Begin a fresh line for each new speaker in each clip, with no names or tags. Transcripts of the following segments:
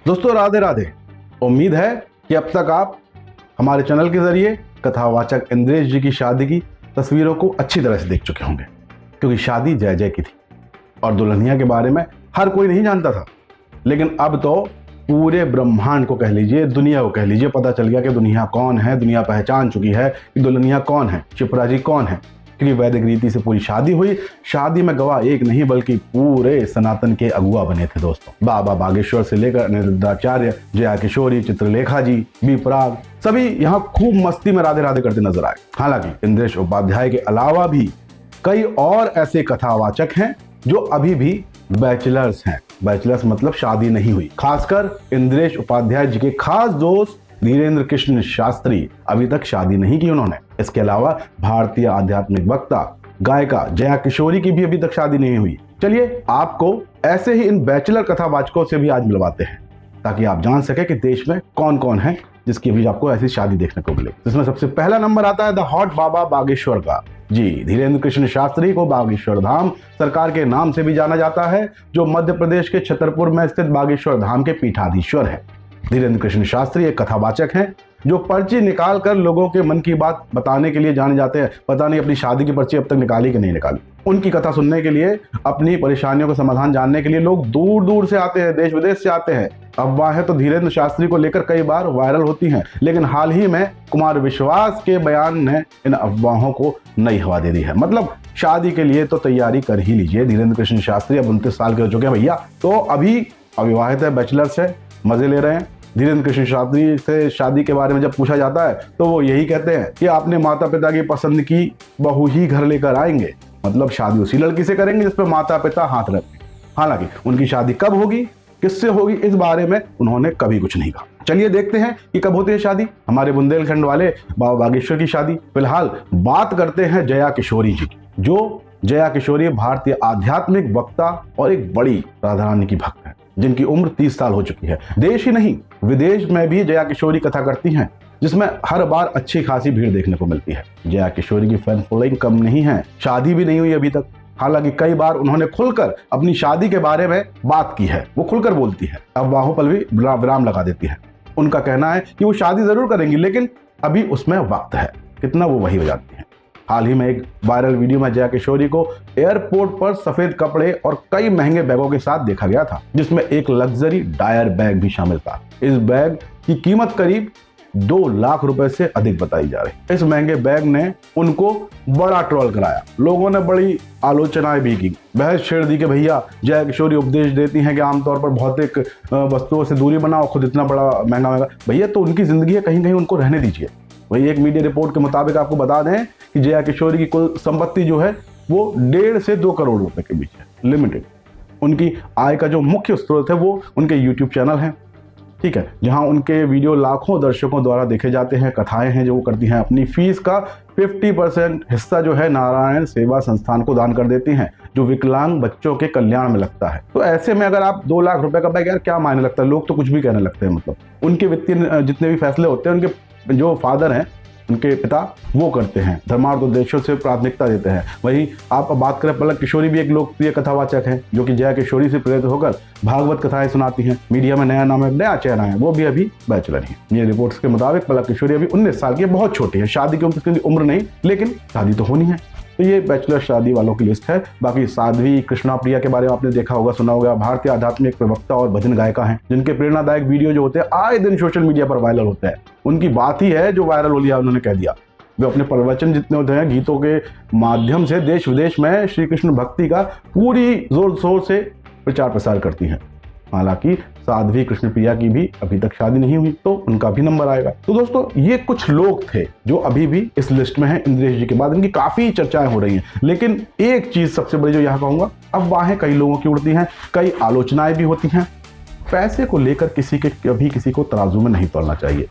दोस्तों राधे राधे। उम्मीद है कि अब तक आप हमारे चैनल के जरिए कथावाचक इंद्रेश जी की शादी की तस्वीरों को अच्छी तरह से देख चुके होंगे, क्योंकि शादी जय जय की थी और दुल्हनिया के बारे में हर कोई नहीं जानता था। लेकिन अब तो पूरे ब्रह्मांड को कह लीजिए, दुनिया को कह लीजिए, पता चल गया कि दुनिया कौन है। दुनिया पहचान चुकी है कि दुल्हनिया कौन है, शिप्रा जी कौन है, क्योंकि वैदिक रीति से पूरी शादी हुई। शादी में गवाह एक नहीं बल्कि पूरे सनातन के अगुआ बने थे दोस्तों। बाबा बागेश्वर से लेकर अनिरुद्धाचार्य, जया किशोरी, चित्रलेखा जी, बी पराग, सभी यहाँ खूब मस्ती में राधे राधे करते नजर आए। हालांकि इंद्रेश उपाध्याय के अलावा भी कई और ऐसे कथावाचक हैं जो अभी भी बैचलर्स हैं। बैचलर्स मतलब शादी नहीं हुई। खासकर इंद्रेश उपाध्याय जी के खास दोस्त धीरेन्द्र कृष्ण शास्त्री, अभी तक शादी नहीं की उन्होंने। इसके अलावा भारतीय आध्यात्मिक वक्ता गायिका जया किशोरी की भी अभी तक शादी नहीं हुई। चलिए आपको ऐसे ही इन बैचलर कथावाचकों से भी आज मिलवाते हैं, ताकि आप जान सके कि देश में कौन कौन है जिसकी भी आपको ऐसी शादी देखने को मिले। इसमें सबसे पहला नंबर आता है द हॉट बाबा बागेश्वर का। जी, धीरेन्द्र कृष्ण शास्त्री को बागेश्वर धाम सरकार के नाम से भी जाना जाता है, जो मध्य प्रदेश के छतरपुर में स्थित बागेश्वर धाम के पीठाधीश्वर है। धीरेन्द्र कृष्ण शास्त्री एक कथावाचक हैं जो पर्ची निकाल कर लोगों के मन की बात बताने के लिए जाने जाते हैं। पता नहीं अपनी शादी की पर्ची अब तक निकाली कि नहीं निकाली। उनकी कथा सुनने के लिए, अपनी परेशानियों का समाधान जानने के लिए लोग दूर दूर से आते हैं, देश विदेश से आते हैं। अफवाहें तो धीरेन्द्र शास्त्री को लेकर कई बार वायरल होती हैं, लेकिन हाल ही में कुमार विश्वास के बयान ने इन अफवाहों को नई हवा दे दी है। मतलब शादी के लिए तो तैयारी कर ही लीजिए। धीरेन्द्र कृष्ण शास्त्री अब 29 साल के हो चुके हैं भैया, तो अभी अविवाहित है, बैचलर्स है, मजे ले रहे हैं। धीरेन्द्र कृष्ण शास्त्री से शादी के बारे में जब पूछा जाता है तो वो यही कहते हैं कि आपने माता पिता की पसंद की बहू ही घर लेकर आएंगे। मतलब शादी उसी लड़की से करेंगे जिस पर माता पिता हाथ रखें। हालांकि उनकी शादी कब होगी, किससे होगी, इस बारे में उन्होंने कभी कुछ नहीं कहा। चलिए देखते हैं कि कब होती है शादी हमारे बुंदेलखंड वाले बाबा बागेश्वर की शादी। फिलहाल बात करते हैं जया किशोरी जी की। जो जया किशोरी भारतीय आध्यात्मिक वक्ता और एक बड़ी राधा रानी की भक्त है, जिनकी उम्र 30 साल हो चुकी है। देश ही नहीं विदेश में भी जया किशोरी कथा करती हैं, जिसमें हर बार अच्छी खासी भीड़ देखने को मिलती है। जया किशोरी की फैन फॉलोइंग कम नहीं है, शादी भी नहीं हुई अभी तक। हालांकि कई बार उन्होंने खुलकर अपनी शादी के बारे में बात की है, वो खुलकर बोलती है, अफवाहों पर भी विराम लगा देती है। उनका कहना है कि वो शादी जरूर करेंगी, लेकिन अभी उसमें वक्त है। कितना वो वही हो जाती है। हाल ही में एक वायरल वीडियो में जया किशोरी को एयरपोर्ट पर सफेद कपड़े और कई महंगे बैगों के साथ देखा गया था, जिसमें एक लग्जरी डायर बैग भी शामिल था। इस बैग की कीमत करीब 2 लाख रुपए से अधिक बताई जा रही। इस महंगे बैग ने उनको बड़ा ट्रोल कराया। लोगों ने बड़ी आलोचनाएं भी की, बहस छेड़ दी कि भैया जया किशोरी उपदेश देती हैं कि आमतौर पर भौतिक वस्तुओं से दूरी बनाओ, खुद इतना बड़ा महंगा। भैया तो उनकी जिंदगी है, कहीं कहीं उनको रहने दीजिए। वही एक मीडिया रिपोर्ट के मुताबिक आपको बता दें कि जया किशोरी की कुल संपत्ति जो है वो 1.5 से 2 करोड़ रुपए के बीच है, लिमिटेड। उनकी आय का जो मुख्य स्रोत है वो उनके यूट्यूब चैनल है, ठीक है, जहां उनके वीडियो लाखों दर्शकों द्वारा देखे जाते हैं। कथाएं हैं जो वो करती हैं। अपनी फीस का 50% हिस्सा जो है नारायण सेवा संस्थान को दान कर देती हैं, जो विकलांग बच्चों के कल्याण में लगता है। तो ऐसे में अगर आप 2 लाख रुपए का बैग, यार क्या मायने लगता है, लोग तो कुछ भी कहने लगते हैं। मतलब उनके वित्तीय जितने भी फैसले होते हैं, उनके जो फादर हैं, उनके पिता, वो करते हैं, धर्मार्थ उद्देश्यों से प्राथमिकता देते हैं। वहीं आप बात करें, पलक किशोरी भी एक लोकप्रिय कथावाचक हैं, जो कि जया किशोरी से प्रेरित होकर भागवत कथाएं सुनाती हैं। मीडिया में नया नाम है, नया चेहरा है, वो भी अभी बैचलर हैं। ये रिपोर्ट्स के मुताबिक पलक किशोरी अभी 19 साल की, बहुत छोटी है, शादी की उम्र नहीं, लेकिन शादी तो होनी है। तो ये बैचलर शादी वालों की लिस्ट है। बाकी साध्वी कृष्णा प्रिया के बारे में आपने देखा होगा, सुना होगा। भारतीय आध्यात्मिक प्रवक्ता और भजन गायिका हैं, जिनके प्रेरणादायक वीडियो जो होते हैं आए दिन सोशल मीडिया पर वायरल होते हैं। उनकी बात ही है जो वायरल हो लिया, उन्होंने कह दिया। वे अपने प्रवचन जितने होते हैं, गीतों के माध्यम से देश विदेश में श्री कृष्ण भक्ति का पूरी जोर शोर से प्रचार प्रसार करती हैं। हालांकि साध्वी कृष्ण प्रिया की भी अभी तक शादी नहीं हुई, तो उनका भी नंबर आएगा। तो दोस्तों ये कुछ लोग थे जो अभी भी इस लिस्ट में हैं। इंद्रेश जी के बाद इनकी काफी चर्चाएं हो रही हैं, लेकिन एक चीज सबसे बड़ी जो यहाँ कहूंगा, अफवाहें कई लोगों की उड़ती हैं, कई आलोचनाएं भी होती हैं। पैसे को लेकर कभी किसी को तराजू में नहीं तोलना चाहिए,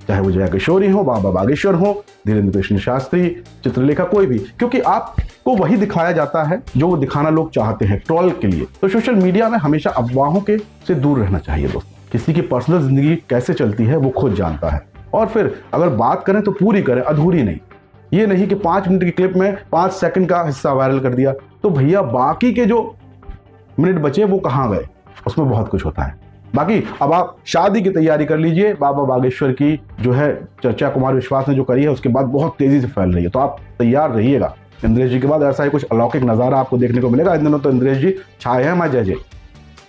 चाहे वो जया किशोरी हो, बाबा बागेश्वर हो, धीरेन्द्र कृष्ण शास्त्री, चित्रलेखा, कोई भी, क्योंकि आपको वही दिखाया जाता है जो वो दिखाना लोग चाहते हैं ट्रोल के लिए। तो सोशल मीडिया में हमेशा अफवाहों के से दूर रहना चाहिए दोस्तों। किसी की पर्सनल जिंदगी कैसे चलती है वो खुद जानता है, और फिर अगर बात करें तो पूरी करें, अधूरी नहीं। ये नहीं कि 5 मिनट की क्लिप में 5 सेकंड का हिस्सा वायरल कर दिया, तो भैया बाकी के जो मिनट बचे वो कहाँ गए, उसमें बहुत कुछ होता है। बाकी अब आप शादी की तैयारी कर लीजिए। बाबा बागेश्वर की जो है चर्चा कुमार विश्वास ने जो करी है उसके बाद बहुत तेजी से फैल रही है, तो आप तैयार रहिएगा। इंद्रेश जी के बाद ऐसा ही कुछ अलौकिक नजारा आपको देखने को मिलेगा। इन दिनों तो इंद्रेश जी छाए हैं हमारे जय जय।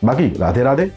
बाकी राधे राधे।